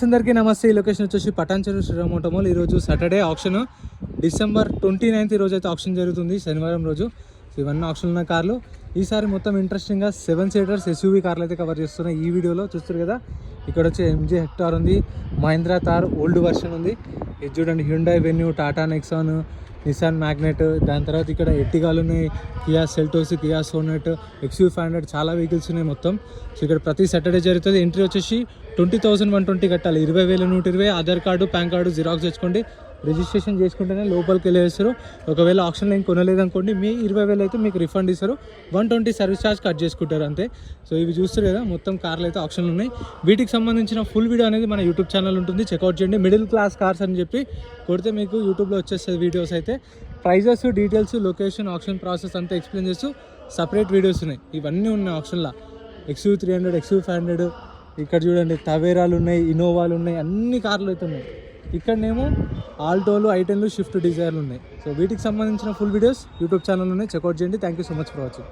అందరికీ నమస్తే. ఈ లొకేషన్ వచ్చేసి పటాన్చెరు శ్రీరామ్ ఆటో మాల్. ఈరోజు సాటర్డే ఆప్షన్ December 29 ఈ రోజు అయితే ఆప్షన్ జరుగుతుంది, శనివారం రోజు. సో ఇవన్నీ ఆప్షన్ ఉన్న కార్లు. ఈసారి మొత్తం ఇంట్రెస్టింగ్గా 7 సీటర్స్ SUV కార్లు అయితే కవర్ చేస్తున్నాయి. ఈ వీడియోలో చూస్తారు కదా, ఇక్కడ వచ్చి MG హెక్టార్ ఉంది, మహీంద్రా థార్ ఓల్డ్ వర్షన్ ఉంది. ఇది చూడండి, Hyundai Venue, Tata Nexon, Nissan Magnite, దాని తర్వాత ఇక్కడ ఎర్టిగాలు ఉన్నాయి, Kia Seltos, Kia Sonet, XUV500 చాలా వెహికల్స్ ఉన్నాయి మొత్తం. సో ఇక్కడ ప్రతి సాటర్డే జరుగుతుంది. ఎంట్రీ వచ్చేసి 20,120 కట్టాలి. 20,120 Aadhaar card, pan card xerox తెచ్చుకోండి. రిజిస్ట్రేషన్ చేసుకుంటేనే లోపలికి వెళ్ళేస్తారు. ఒకవేళ ఆప్షన్లో ఏం కొనలేదనుకోండి, మీ 20,000 అయితే మీకు రిఫండ్ ఇస్తారు. 120 సర్వీస్ ఛార్జ్ కట్ చేసుకుంటారు అంతే. సో ఇవి చూస్తారు కదా, మొత్తం కార్లు అయితే ఆప్షన్లు ఉన్నాయి. వీటికి సంబంధించిన ఫుల్ వీడియో అనేది మన యూట్యూబ్ ఛానల్ ఉంటుంది, చెక్అవుట్ చేయండి. మిడిల్ క్లాస్ కార్స్ అని చెప్పి కొడితే మీకు యూట్యూబ్లో వచ్చేస్తుంది వీడియోస్ అయితే. Prices, details, location, option process అంతా ఎక్స్ప్లెయిన్ చేస్తూ సపరేట్ వీడియోస్ ఉన్నాయి. ఇవన్నీ ఉన్నాయి ఆప్షన్లో. XUV300, XUV500, ఇక్కడ చూడండి టవేరాలు ఉన్నాయి, ఇన్నోవాలు ఉన్నాయి, అన్ని కార్లు అయితే ఉన్నాయి. ఇక్కడనేమో ఆల్టోలు, ఐటెన్లు, షిఫ్ట్ డిజైర్లు ఉన్నాయి. సో వీటికి సంబంధించిన ఫుల్ వీడియోస్ యూట్యూబ్ ఛానల్ ఉన్నాయి, చెక్అవుట్ చేయండి. Thank you so much for watching.